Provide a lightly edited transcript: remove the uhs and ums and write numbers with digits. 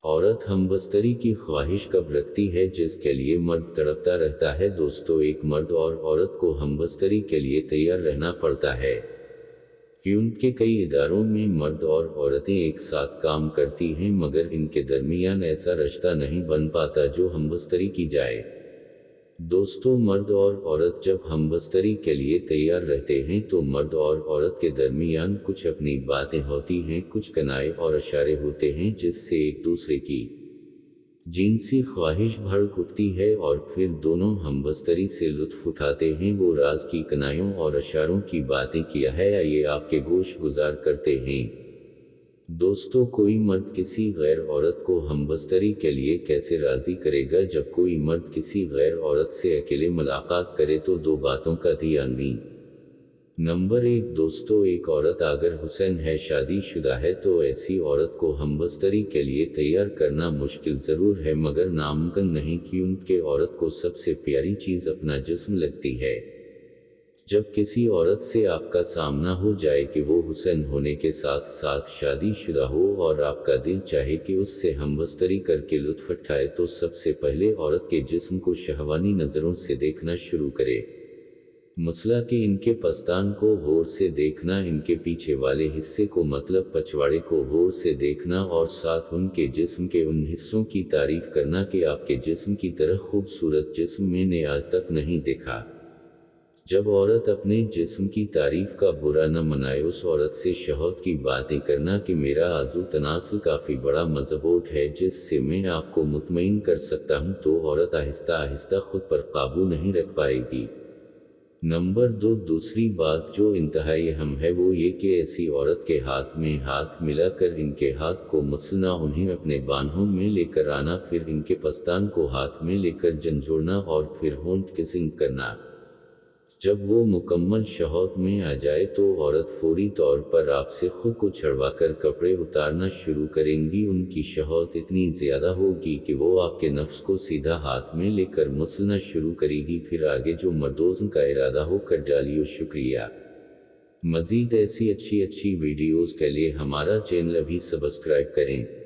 औरत हमबस्तरी की ख्वाहिश कब रखती है जिसके लिए मर्द तड़पता रहता है। दोस्तों, एक मर्द और औरत को हमबस्तरी के लिए तैयार रहना पड़ता है क्योंकि कई इदारों में मर्द और औरतें एक साथ काम करती हैं, मगर इनके दरमियान ऐसा रिश्ता नहीं बन पाता जो हमबस्तरी की जाए। दोस्तों, मर्द और औरत जब हमबस्तरी के लिए तैयार रहते हैं तो मर्द और औरत के दरमियान कुछ अपनी बातें होती हैं, कुछ कनाए और इशारे होते हैं जिससे एक दूसरे की जिनसी ख्वाहिश भड़क उठती है और फिर दोनों हमबस्तरी से लुत्फ उठाते हैं। वो राज की कनाइयों और इशारों की बातें किया है या ये आपके गोश गुजार करते हैं। दोस्तों, कोई मर्द किसी गैर औरत को हमबस्तरी के लिए कैसे राजी करेगा। जब कोई मर्द किसी गैर औरत से अकेले मुलाकात करे तो दो बातों का ध्यान दें। नंबर 1, दोस्तों, एक औरत अगर हुसैन है, शादीशुदा है, तो ऐसी औरत को हमबस्तरी के लिए तैयार करना मुश्किल ज़रूर है मगर नामुमकिन नहीं, क्योंकि औरत को सबसे प्यारी चीज़ अपना जिस्म लगती है। जब किसी औरत से आपका सामना हो जाए कि वो हुसैन होने के साथ साथ शादीशुदा हो और आपका दिल चाहे कि उससे हमबस्तरी करके लुत्फ उठाए, तो सबसे पहले औरत के जिस्म को शहवानी नज़रों से देखना शुरू करे। मसला कि इनके पस्तान को गौर से देखना, इनके पीछे वाले हिस्से को मतलब पछवाड़े को गौर से देखना और साथ उनके जिस्म के उन हिस्सों की तारीफ करना कि आपके जिस्म की तरह खूबसूरत जिस्म मैंने आज तक नहीं देखा। जब औरत अपने जिस्म की तारीफ का बुरा न मनाए, उस औरत से शहवत की बातें करना कि मेरा आज़ू तनासुल काफ़ी बड़ा मजबूत है जिससे मैं आपको मुतमईन कर सकता हूँ, तो औरत आहिस्ता आहिस्ता खुद पर काबू नहीं रख पाएगी। नंबर 2, दूसरी बात जो इंतहाई अहम है वो ये कि ऐसी औरत के हाथ में हाथ मिलाकर इनके हाथ को मसलना, उन्हें अपने बाहों में लेकर आना, फिर इनके पस्तान को हाथ में लेकर झंझोड़ना और फिर होंठ किसिंग करना। जब वो मुकम्मल शहवत में आ जाए तो औरत फौरी तौर पर आपसे खुद को छुड़वाकर कपड़े उतारना शुरू करेंगी। उनकी शहवत इतनी ज़्यादा होगी कि वो आपके नफ्स को सीधा हाथ में लेकर मसलना शुरू करेगी। फिर आगे जो मर्दोज़म का इरादा हो कर डालिए। शुक्रिया। मज़ीद ऐसी अच्छी वीडियोज़ के लिए हमारा चैनल अभी सब्सक्राइब करें।